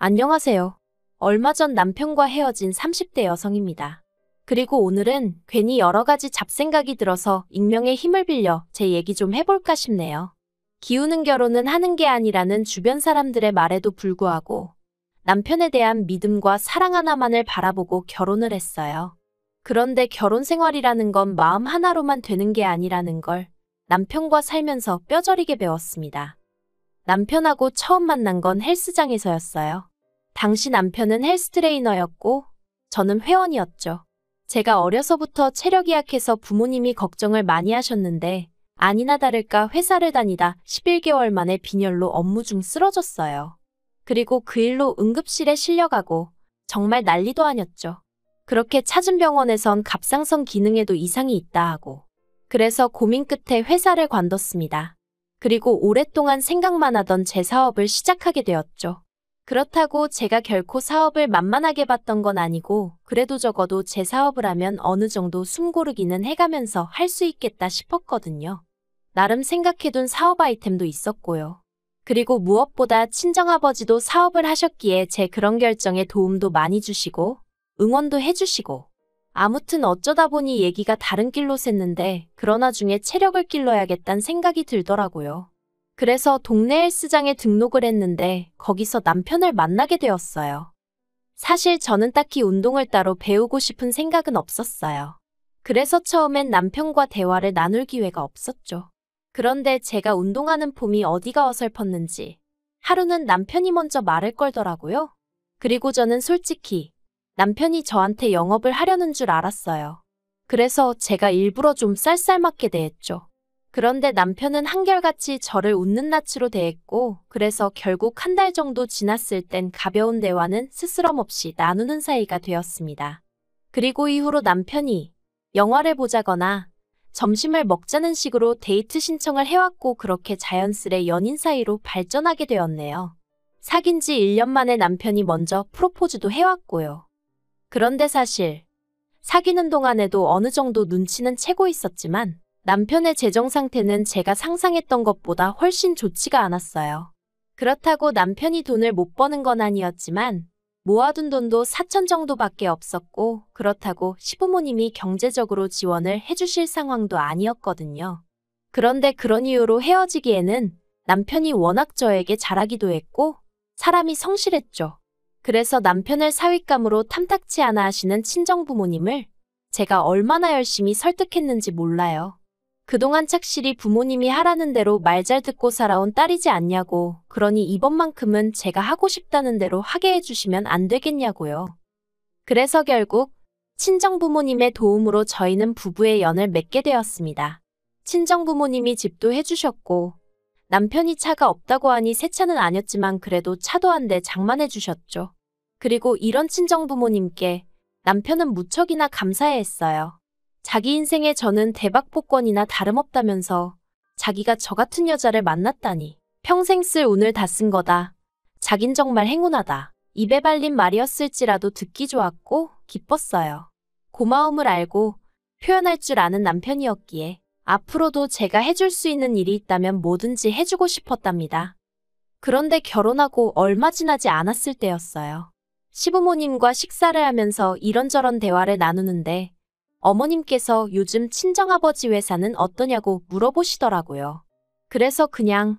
안녕하세요. 얼마 전 남편과 헤어진 30대 여성입니다. 그리고 오늘은 괜히 여러 가지 잡생각이 들어서 익명의 힘을 빌려 제 얘기 좀 해볼까 싶네요. 기우는 결혼은 하는 게 아니라는 주변 사람들의 말에도 불구하고 남편에 대한 믿음과 사랑 하나만을 바라보고 결혼을 했어요. 그런데 결혼 생활이라는 건 마음 하나로만 되는 게 아니라는 걸 남편과 살면서 뼈저리게 배웠습니다. 남편하고 처음 만난 건 헬스장에서였어요. 당시 남편은 헬스 트레이너였고 저는 회원이었죠. 제가 어려서부터 체력이 약해서 부모님이 걱정을 많이 하셨는데 아니나 다를까 회사를 다니다 11개월 만에 빈혈로 업무 중 쓰러졌어요. 그리고 그 일로 응급실에 실려가고 정말 난리도 아니었죠. 그렇게 찾은 병원에선 갑상선 기능에도 이상이 있다 하고 그래서 고민 끝에 회사를 관뒀습니다. 그리고 오랫동안 생각만 하던 제 사업을 시작하게 되었죠. 그렇다고 제가 결코 사업을 만만하게 봤던 건 아니고 그래도 적어도 제 사업을 하면 어느 정도 숨고르기는 해가면서 할 수 있겠다 싶었거든요. 나름 생각해둔 사업 아이템도 있었고요. 그리고 무엇보다 친정아버지도 사업을 하셨기에 제 그런 결정에 도움도 많이 주시고 응원도 해주시고 아무튼 어쩌다 보니 얘기가 다른 길로 샜는데 그러나 중에 체력을 길러야겠다는 생각이 들더라고요. 그래서 동네 헬스장에 등록을 했는데 거기서 남편을 만나게 되었어요. 사실 저는 딱히 운동을 따로 배우고 싶은 생각은 없었어요. 그래서 처음엔 남편과 대화를 나눌 기회가 없었죠. 그런데 제가 운동하는 폼이 어디가 어설펐는지 하루는 남편이 먼저 말을 걸더라고요. 그리고 저는 솔직히 남편이 저한테 영업을 하려는 줄 알았어요. 그래서 제가 일부러 좀 쌀쌀맞게 대했죠. 그런데 남편은 한결같이 저를 웃는 낯으로 대했고 그래서 결국 한 달 정도 지났을 땐 가벼운 대화는 스스럼 없이 나누는 사이가 되었습니다. 그리고 이후로 남편이 영화를 보자거나 점심을 먹자는 식으로 데이트 신청을 해왔고 그렇게 자연스레 연인 사이로 발전하게 되었네요. 사귄 지 1년 만에 남편이 먼저 프로포즈도 해왔고요. 그런데 사실 사귀는 동안에도 어느 정도 눈치는 채고 있었지만 남편의 재정 상태는 제가 상상했던 것보다 훨씬 좋지가 않았어요. 그렇다고 남편이 돈을 못 버는 건 아니었지만 모아둔 돈도 4천 정도밖에 없었고 그렇다고 시부모님이 경제적으로 지원을 해주실 상황도 아니었거든요. 그런데 그런 이유로 헤어지기에는 남편이 워낙 저에게 잘하기도 했고 사람이 성실했죠. 그래서 남편을 사윗감으로 탐탁치 않아 하시는 친정부모님을 제가 얼마나 열심히 설득했는지 몰라요. 그동안 착실히 부모님이 하라는 대로 말 잘 듣고 살아온 딸이지 않냐고, 그러니 이번만큼은 제가 하고 싶다는 대로 하게 해주시면 안 되겠냐고요. 그래서 결국 친정부모님의 도움으로 저희는 부부의 연을 맺게 되었습니다. 친정부모님이 집도 해주셨고 남편이 차가 없다고 하니 새 차는 아니었지만 그래도 차도 한 대 장만해 주셨죠. 그리고 이런 친정부모님께 남편은 무척이나 감사해했어요. 자기 인생에 저는 대박복권이나 다름없다면서 자기가 저 같은 여자를 만났다니 평생 쓸 운을 다 쓴 거다. 자긴 정말 행운하다. 입에 발린 말이었을지라도 듣기 좋았고 기뻤어요. 고마움을 알고 표현할 줄 아는 남편이었기에 앞으로도 제가 해줄 수 있는 일이 있다면 뭐든지 해주고 싶었답니다. 그런데 결혼하고 얼마 지나지 않았을 때였어요. 시부모님과 식사를 하면서 이런저런 대화를 나누는데 어머님께서 요즘 친정아버지 회사는 어떠냐고 물어보시더라고요. 그래서 그냥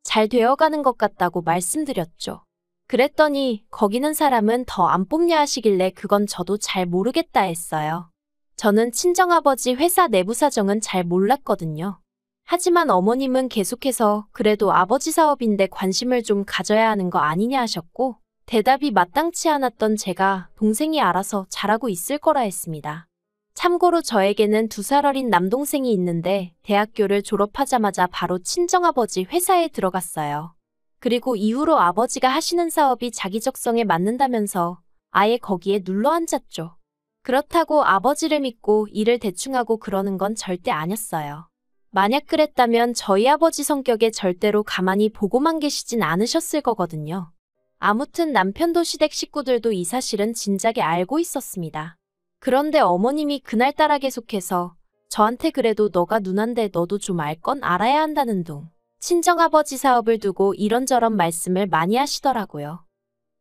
잘 되어가는 것 같다고 말씀드렸죠. 그랬더니 거기는 사람은 더 안 뽑냐 하시길래 그건 저도 잘 모르겠다 했어요. 저는 친정아버지 회사 내부 사정은 잘 몰랐거든요. 하지만 어머님은 계속해서 그래도 아버지 사업인데 관심을 좀 가져야 하는 거 아니냐 하셨고 대답이 마땅치 않았던 제가 동생이 알아서 잘하고 있을 거라 했습니다. 참고로 저에게는 2살 어린 남동생이 있는데 대학교를 졸업하자마자 바로 친정아버지 회사에 들어갔어요. 그리고 이후로 아버지가 하시는 사업이 자기 적성에 맞는다면서 아예 거기에 눌러 앉았죠. 그렇다고 아버지를 믿고 일을 대충 하고 그러는 건 절대 아니었어요. 만약 그랬다면 저희 아버지 성격에 절대로 가만히 보고만 계시진 않으셨을 거거든요. 아무튼 남편도 시댁 식구들도 이 사실은 진작에 알고 있었습니다. 그런데 어머님이 그날따라 계속해서 저한테 그래도 너가 누난데 너도 좀 알 건 알아야 한다는 둥 친정아버지 사업을 두고 이런저런 말씀을 많이 하시더라고요.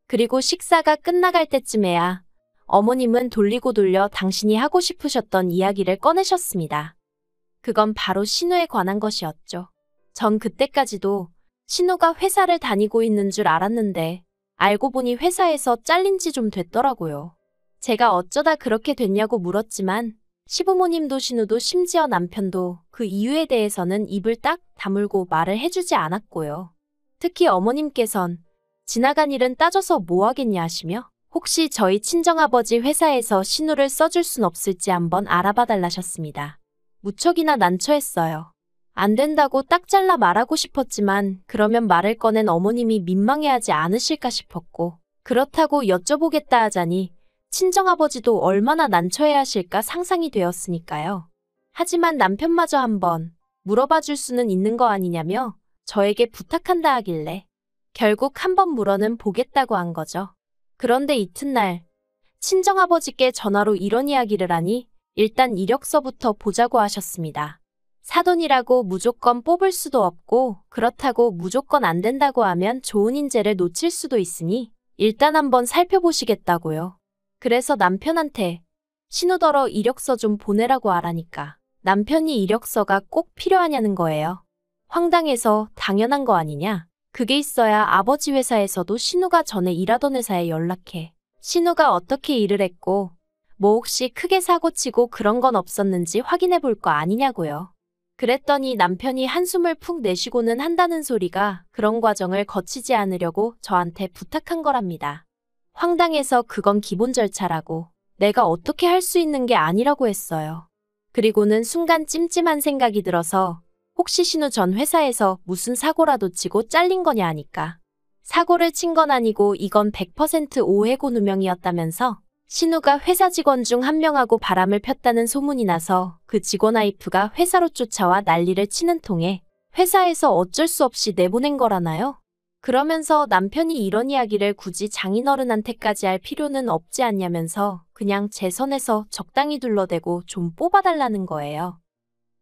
그리고 식사가 끝나갈 때쯤에야 어머님은 돌리고 돌려 당신이 하고 싶으셨던 이야기를 꺼내셨습니다. 그건 바로 신우에 관한 것이었죠. 전 그때까지도 신우가 회사를 다니고 있는 줄 알았는데 알고 보니 회사에서 잘린 지 좀 됐더라고요. 제가 어쩌다 그렇게 됐냐고 물었지만 시부모님도 신우도 심지어 남편도 그 이유에 대해서는 입을 딱 다물고 말을 해주지 않았고요. 특히 어머님께선 지나간 일은 따져서 뭐 하겠냐 하시며 혹시 저희 친정아버지 회사에서 신우를 써줄 순 없을지 한번 알아봐 달라셨습니다. 무척이나 난처했어요. 안 된다고 딱 잘라 말하고 싶었지만 그러면 말을 꺼낸 어머님이 민망해하지 않으실까 싶었고 그렇다고 여쭤보겠다 하자니 친정아버지도 얼마나 난처해하실까 상상이 되었으니까요. 하지만 남편마저 한번 물어봐 줄 수는 있는 거 아니냐며 저에게 부탁한다 하길래 결국 한번 물어는 보겠다고 한 거죠. 그런데 이튿날 친정아버지께 전화로 이런 이야기를 하니 일단 이력서부터 보자고 하셨습니다. 사돈이라고 무조건 뽑을 수도 없고 그렇다고 무조건 안 된다고 하면 좋은 인재를 놓칠 수도 있으니 일단 한번 살펴보시겠다고요. 그래서 남편한테 신우더러 이력서 좀 보내라고 하라니까 남편이 이력서가 꼭 필요하냐는 거예요. 황당해서 당연한 거 아니냐. 그게 있어야 아버지 회사에서도 신우가 전에 일하던 회사에 연락해. 신우가 어떻게 일을 했고 뭐 혹시 크게 사고치고 그런 건 없었는지 확인해 볼 거 아니냐고요. 그랬더니 남편이 한숨을 푹 내쉬고는 한다는 소리가 그런 과정을 거치지 않으려고 저한테 부탁한 거랍니다. 황당해서 그건 기본 절차라고 내가 어떻게 할 수 있는 게 아니라고 했어요. 그리고는 순간 찜찜한 생각이 들어서 혹시 신우 전 회사에서 무슨 사고라도 치고 잘린 거냐 하니까 사고를 친 건 아니고 이건 100% 오해고 누명이었다면서 신우가 회사 직원 중 한 명하고 바람을 폈다는 소문이 나서 그 직원 와이프가 회사로 쫓아와 난리를 치는 통에 회사에서 어쩔 수 없이 내보낸 거라나요? 그러면서 남편이 이런 이야기를 굳이 장인어른한테까지 할 필요는 없지 않냐면서 그냥 제 선에서 적당히 둘러대고 좀 뽑아달라는 거예요.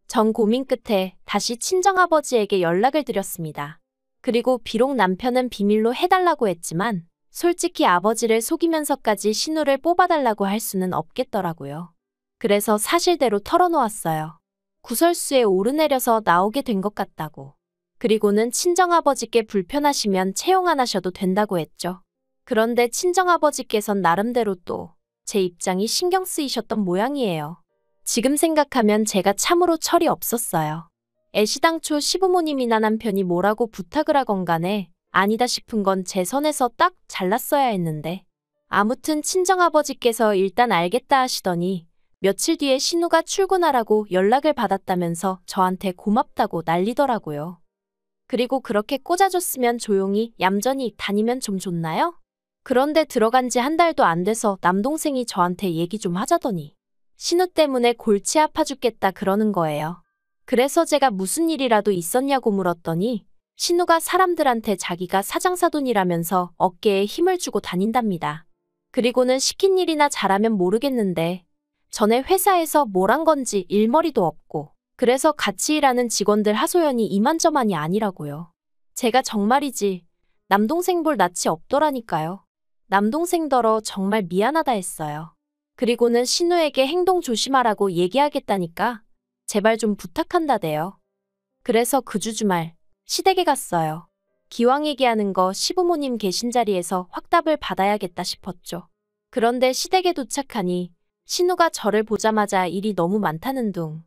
전 고민 끝에 다시 친정아버지에게 연락을 드렸습니다. 그리고 비록 남편은 비밀로 해달라고 했지만 솔직히 아버지를 속이면서까지 신우를 뽑아달라고 할 수는 없겠더라고요. 그래서 사실대로 털어놓았어요. 구설수에 오르내려서 나오게 된 것 같다고. 그리고는 친정아버지께 불편하시면 채용 안 하셔도 된다고 했죠. 그런데 친정아버지께선 나름대로 또 제 입장이 신경 쓰이셨던 모양이에요. 지금 생각하면 제가 참으로 철이 없었어요. 애시당초 시부모님이나 남편이 뭐라고 부탁을 하건 간에 아니다 싶은 건 제 선에서 딱 잘랐어야 했는데 아무튼 친정아버지께서 일단 알겠다 하시더니 며칠 뒤에 신우가 출근하라고 연락을 받았다면서 저한테 고맙다고 난리더라고요. 그리고 그렇게 꽂아줬으면 조용히 얌전히 다니면 좀 좋나요? 그런데 들어간 지 한 달도 안 돼서 남동생이 저한테 얘기 좀 하자더니 신우 때문에 골치 아파 죽겠다 그러는 거예요. 그래서 제가 무슨 일이라도 있었냐고 물었더니 신우가 사람들한테 자기가 사장사돈이라면서 어깨에 힘을 주고 다닌답니다. 그리고는 시킨 일이나 잘하면 모르겠는데 전에 회사에서 뭘 한 건지 일머리도 없고 그래서 같이 일하는 직원들 하소연이 이만저만이 아니라고요. 제가 정말이지 남동생 볼 낯이 없더라니까요. 남동생더러 정말 미안하다 했어요. 그리고는 신우에게 행동 조심하라고 얘기하겠다니까 제발 좀 부탁한다대요. 그래서 그 주말 시댁에 갔어요. 기왕 얘기하는 거 시부모님 계신 자리에서 확답을 받아야겠다 싶었죠. 그런데 시댁에 도착하니 신우가 저를 보자마자 일이 너무 많다는 둥,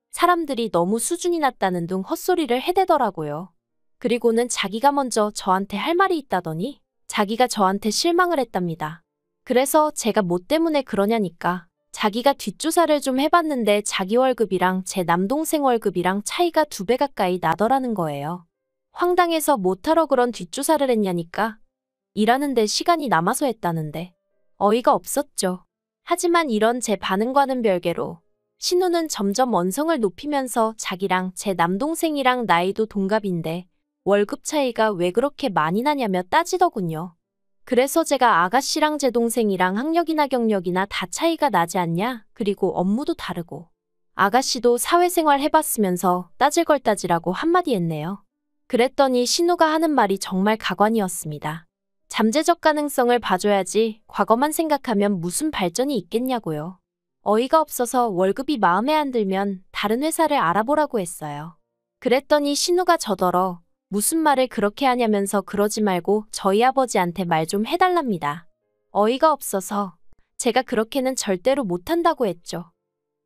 사람들이 너무 수준이 낮다는 둥 헛소리를 해대더라고요. 그리고는 자기가 먼저 저한테 할 말이 있다더니 자기가 저한테 실망을 했답니다. 그래서 제가 뭐 때문에 그러냐니까 자기가 뒷조사를 좀 해봤는데 자기 월급이랑 제 남동생 월급이랑 차이가 2배 가까이 나더라는 거예요. 황당해서 못하러 그런 뒷조사를 했냐니까 일하는데 시간이 남아서 했다는데 어이가 없었죠. 하지만 이런 제 반응과는 별개로 신우는 점점 언성을 높이면서 자기랑 제 남동생이랑 나이도 동갑인데 월급 차이가 왜 그렇게 많이 나냐며 따지더군요. 그래서 제가 아가씨랑 제 동생이랑 학력이나 경력이나 다 차이가 나지 않냐? 그리고 업무도 다르고 아가씨도 사회생활 해봤으면서 따질 걸 따지라고 한마디 했네요. 그랬더니 신우가 하는 말이 정말 가관이었습니다. 잠재적 가능성을 봐줘야지 과거만 생각하면 무슨 발전이 있겠냐고요. 어이가 없어서 월급이 마음에 안 들면 다른 회사를 알아보라고 했어요. 그랬더니 신우가 저더러 무슨 말을 그렇게 하냐면서 그러지 말고 저희 아버지한테 말 좀 해달랍니다. 어이가 없어서 제가 그렇게는 절대로 못한다고 했죠.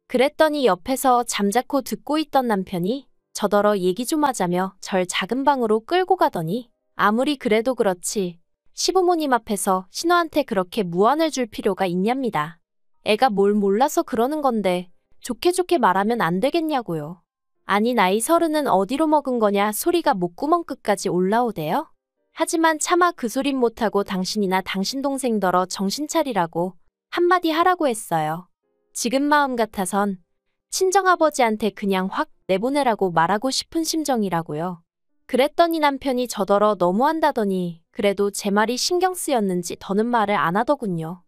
그랬더니 옆에서 잠자코 듣고 있던 남편이 저더러 얘기 좀 하자며 절 작은 방으로 끌고 가더니 아무리 그래도 그렇지 시부모님 앞에서 신우한테 그렇게 무안을 줄 필요가 있냐입니다. 애가 뭘 몰라서 그러는 건데 좋게 좋게 말하면 안 되겠냐고요. 아니 나이 30은 어디로 먹은 거냐 소리가 목구멍 끝까지 올라오대요. 하지만 차마 그 소린 못하고 당신이나 당신 동생더러 정신 차리라고 한마디 하라고 했어요. 지금 마음 같아선 친정아버지한테 그냥 확 내보내라고 말하고 싶은 심정이라고요. 그랬더니 남편이 저더러 너무한다더니 그래도 제 말이 신경 쓰였는지 더는 말을 안 하더군요.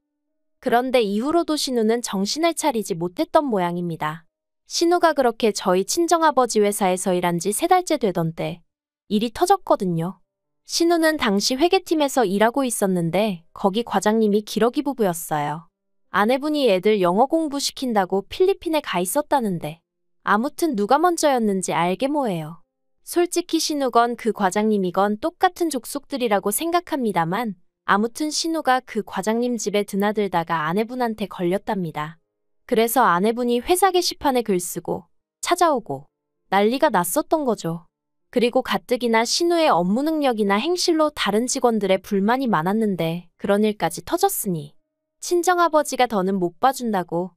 그런데 이후로도 신우는 정신을 차리지 못했던 모양입니다. 신우가 그렇게 저희 친정아버지 회사에서 일한 지 3달째 되던 때 일이 터졌거든요. 신우는 당시 회계팀에서 일하고 있었는데 거기 과장님이 기러기 부부였어요. 아내분이 애들 영어 공부시킨다고 필리핀에 가 있었다는데 아무튼 누가 먼저였는지 알게 뭐예요. 솔직히 신우건 그 과장님이건 똑같은 족속들이라고 생각합니다만 아무튼 신우가 그 과장님 집에 드나들다가 아내분한테 걸렸답니다. 그래서 아내분이 회사 게시판에 글 쓰고 찾아오고 난리가 났었던 거죠. 그리고 가뜩이나 신우의 업무 능력이나 행실로 다른 직원들의 불만이 많았는데 그런 일까지 터졌으니 친정아버지가 더는 못 봐준다고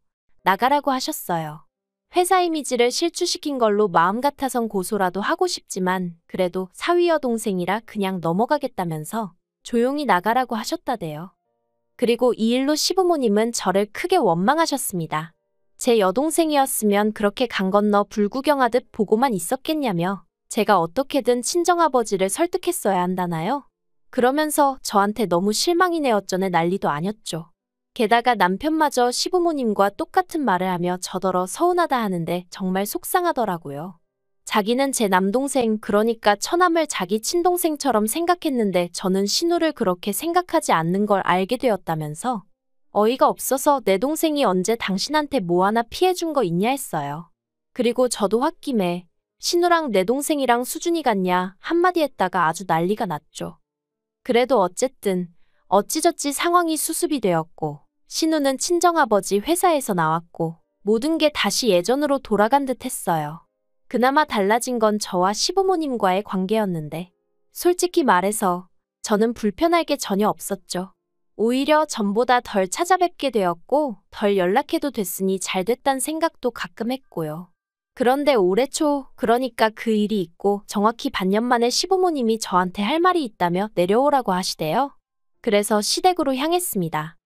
나가라고 하셨어요. 회사 이미지를 실추시킨 걸로 마음 같아선 고소라도 하고 싶지만 그래도 사위 여동생이라 그냥 넘어가겠다면서 조용히 나가라고 하셨다대요. 그리고 이 일로 시부모님은 저를 크게 원망하셨습니다. 제 여동생이었으면 그렇게 강 건너 불구경하듯 보고만 있었겠냐며 제가 어떻게든 친정아버지를 설득했어야 한다나요? 그러면서 저한테 너무 실망이네 어쩌네 난리도 아녔죠. 게다가 남편마저 시부모님과 똑같은 말을 하며 저더러 서운하다 하는데 정말 속상하더라고요. 자기는 제 남동생 그러니까 처남을 자기 친동생처럼 생각했는데 저는 신우를 그렇게 생각하지 않는 걸 알게 되었다면서 어이가 없어서 내 동생이 언제 당신한테 뭐 하나 피해준 거 있냐 했어요. 그리고 저도 홧김에 신우랑 내 동생이랑 수준이 같냐 한마디 했다가 아주 난리가 났죠. 그래도 어쨌든 어찌저찌 상황이 수습이 되었고 신우는 친정아버지 회사에서 나왔고 모든 게 다시 예전으로 돌아간 듯 했어요. 그나마 달라진 건 저와 시부모님과의 관계였는데 솔직히 말해서 저는 불편할 게 전혀 없었죠. 오히려 전보다 덜 찾아뵙게 되었고 덜 연락해도 됐으니 잘 됐단 생각도 가끔 했고요. 그런데 올해 초 그러니까 그 일이 있고 정확히 반년 만에 시부모님이 저한테 할 말이 있다며 내려오라고 하시대요. 그래서 시댁으로 향했습니다.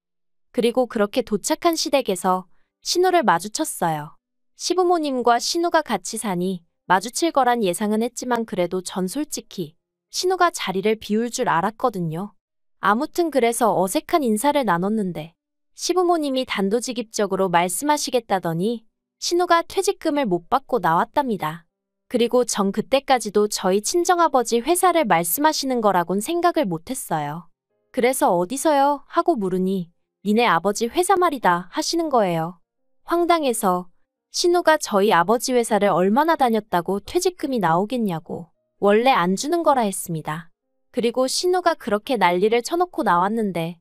그리고 그렇게 도착한 시댁에서 신우를 마주쳤어요. 시부모님과 신우가 같이 사니 마주칠 거란 예상은 했지만 그래도 전 솔직히 신우가 자리를 비울 줄 알았거든요. 아무튼 그래서 어색한 인사를 나눴는데 시부모님이 단도직입적으로 말씀하시겠다더니 신우가 퇴직금을 못 받고 나왔답니다. 그리고 전 그때까지도 저희 친정아버지 회사를 말씀하시는 거라곤 생각을 못했어요. 그래서 어디서요? 하고 물으니 니네 아버지 회사 말이다 하시는 거예요. 황당해서 신우가 저희 아버지 회사를 얼마나 다녔다고 퇴직금이 나오겠냐고 원래 안 주는 거라 했습니다. 그리고 신우가 그렇게 난리를 쳐놓고 나왔는데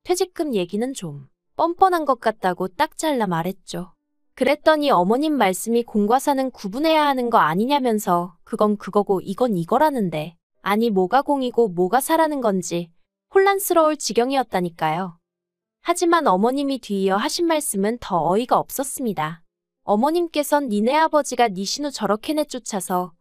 퇴직금 얘기는 좀 뻔뻔한 것 같다고 딱 잘라 말했죠. 그랬더니 어머님 말씀이 공과 사는 구분해야 하는 거 아니냐면서 그건 그거고 이건 이거라는데 아니 뭐가 공이고 뭐가 사라는 건지 혼란스러울 지경이었다니까요. 하지만 어머님이 뒤이어 하신 말씀은 더 어이가 없었습니다. 어머님께선 니네 아버지가 니 신우 저렇게 내쫓아서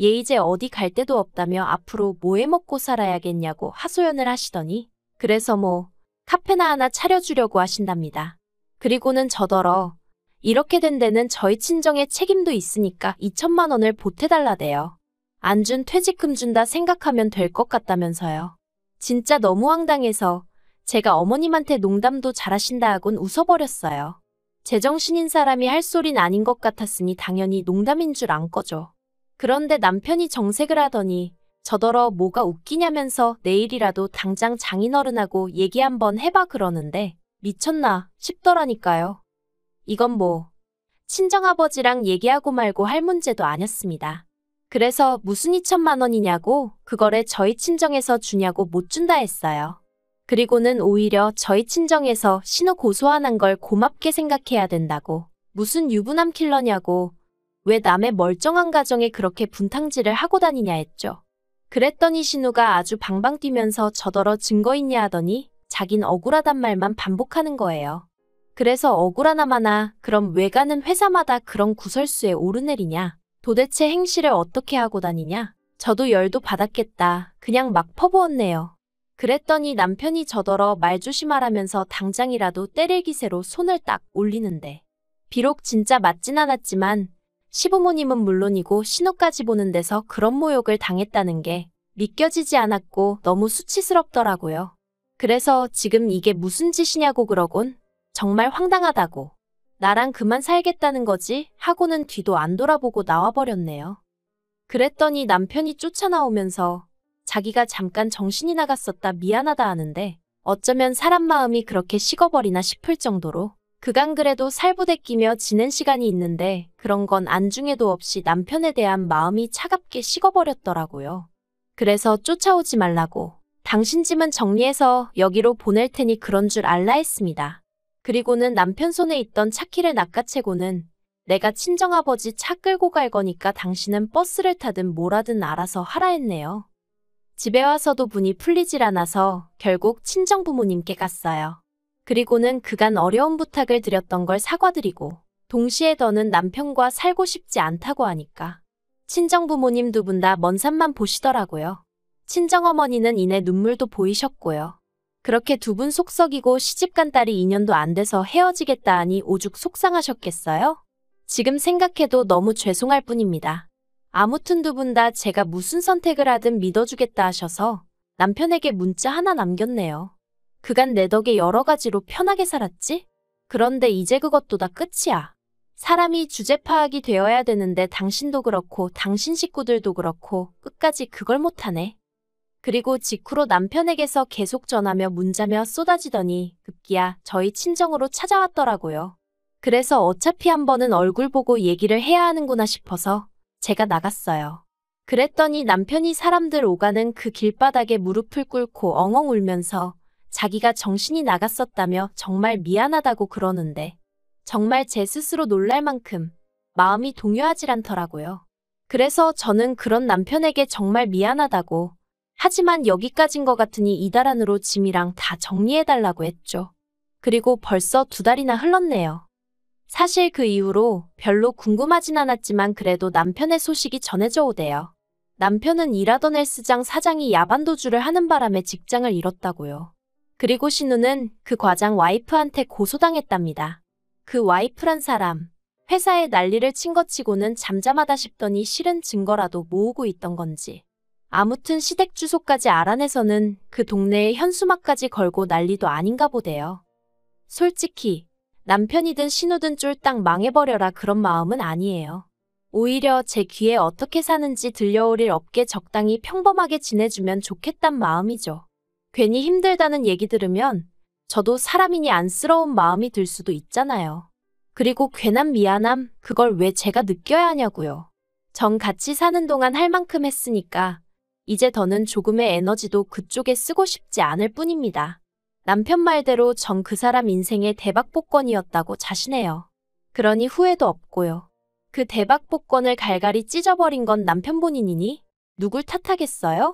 얘 이제 어디 갈 데도 없다며 앞으로 뭐 해먹고 살아야겠냐고 하소연을 하시더니 그래서 뭐 카페나 하나 차려주려고 하신답니다. 그리고는 저더러 이렇게 된 데는 저희 친정의 책임도 있으니까 2천만 원을 보태달라대요. 안 준 퇴직금 준다 생각하면 될 것 같다면서요. 진짜 너무 황당해서 제가 어머님한테 농담도 잘하신다 하곤 웃어버렸어요. 제정신인 사람이 할 소린 아닌 것 같았으니 당연히 농담인 줄 안 거죠. 그런데 남편이 정색을 하더니 저더러 뭐가 웃기냐면서 내일이라도 당장 장인어른하고 얘기 한번 해봐 그러는데 미쳤나 싶더라니까요. 이건 뭐 친정아버지랑 얘기하고 말고 할 문제도 아니었습니다. 그래서 무슨 2천만 원이냐고 그거를 저희 친정에서 주냐고 못 준다 했어요. 그리고는 오히려 저희 친정에서 신호 고소하는 걸 고맙게 생각해야 된다고 무슨 유부남 킬러냐고 왜 남의 멀쩡한 가정에 그렇게 분탕질을 하고 다니냐 했죠. 그랬더니 신우가 아주 방방 뛰면서 저더러 증거 있냐 하더니 자긴 억울하단 말만 반복하는 거예요. 그래서 억울하나마나 그럼 왜 가는 회사마다 그런 구설수에 오르내리냐? 도대체 행실을 어떻게 하고 다니냐? 저도 열도 받았겠다. 그냥 막 퍼부었네요. 그랬더니 남편이 저더러 말 조심하라면서 당장이라도 때릴 기세로 손을 딱 올리는데 비록 진짜 맞진 않았지만 시부모님은 물론이고 신우까지 보는 데서 그런 모욕을 당했다는 게 믿겨지지 않았고 너무 수치스럽더라고요. 그래서 지금 이게 무슨 짓이냐고 그러곤 정말 황당하다고 나랑 그만 살겠다는 거지 하고는 뒤도 안 돌아보고 나와버렸네요. 그랬더니 남편이 쫓아나오면서 자기가 잠깐 정신이 나갔었다 미안하다 하는데 어쩌면 사람 마음이 그렇게 식어버리나 싶을 정도로 그간 그래도 살부대 끼며 지낸 시간이 있는데 그런 건 안중에도 없이 남편에 대한 마음이 차갑게 식어버렸더라고요. 그래서 쫓아오지 말라고 당신 짐은 정리해서 여기로 보낼 테니 그런 줄 알라 했습니다. 그리고는 남편 손에 있던 차키를 낚아채고는 내가 친정아버지 차 끌고 갈 거니까 당신은 버스를 타든 뭐라든 알아서 하라 했네요. 집에 와서도 분이 풀리질 않아서 결국 친정부모님께 갔어요. 그리고는 그간 어려운 부탁을 드렸던 걸 사과드리고 동시에 더는 남편과 살고 싶지 않다고 하니까 친정부모님 두 분 다 먼 산만 보시더라고요. 친정어머니는 이내 눈물도 보이셨고요. 그렇게 두 분 속썩이고 시집간 딸이 2년도 안 돼서 헤어지겠다 하니 오죽 속상하셨겠어요? 지금 생각해도 너무 죄송할 뿐입니다. 아무튼 두 분 다 제가 무슨 선택을 하든 믿어주겠다 하셔서 남편에게 문자 하나 남겼네요. 그간 내 덕에 여러 가지로 편하게 살았지? 그런데 이제 그것도 다 끝이야. 사람이 주제 파악이 되어야 되는데 당신도 그렇고 당신 식구들도 그렇고 끝까지 그걸 못하네. 그리고 직후로 남편에게서 계속 전화며 문자며 쏟아지더니 급기야 저희 친정으로 찾아왔더라고요. 그래서 어차피 한 번은 얼굴 보고 얘기를 해야 하는구나 싶어서 제가 나갔어요. 그랬더니 남편이 사람들 오가는 그 길바닥에 무릎을 꿇고 엉엉 울면서 자기가 정신이 나갔었다며 정말 미안하다고 그러는데 정말 제 스스로 놀랄 만큼 마음이 동요하질 않더라고요. 그래서 저는 그런 남편에게 정말 미안하다고 하지만 여기까지인 것 같으니 이달 안으로 짐이랑 다 정리해달라고 했죠. 그리고 벌써 2달이나 흘렀네요. 사실 그 이후로 별로 궁금하진 않았지만 그래도 남편의 소식이 전해져 오대요. 남편은 일하던 헬스장 사장이 야반도주를 하는 바람에 직장을 잃었다고요. 그리고 신우는 그 과장 와이프한테 고소당했답니다. 그 와이프란 사람, 회사에 난리를 친 것 치고는 잠잠하다 싶더니 실은 증거라도 모으고 있던 건지. 아무튼 시댁 주소까지 알아내서는 그 동네에 현수막까지 걸고 난리도 아닌가 보대요. 솔직히 남편이든 신우든 쫄딱 망해버려라 그런 마음은 아니에요. 오히려 제 귀에 어떻게 사는지 들려올 일 없게 적당히 평범하게 지내주면 좋겠단 마음이죠. 괜히 힘들다는 얘기 들으면 저도 사람이니 안쓰러운 마음이 들 수도 있잖아요. 그리고 괜한 미안함, 그걸 왜 제가 느껴야 하냐고요. 전 같이 사는 동안 할 만큼 했으니까 이제 더는 조금의 에너지도 그쪽에 쓰고 싶지 않을 뿐입니다. 남편 말대로 전 그 사람 인생의 대박복권이었다고 자신해요. 그러니 후회도 없고요. 그 대박복권을 갈갈이 찢어버린 건 남편 본인이니 누굴 탓하겠어요?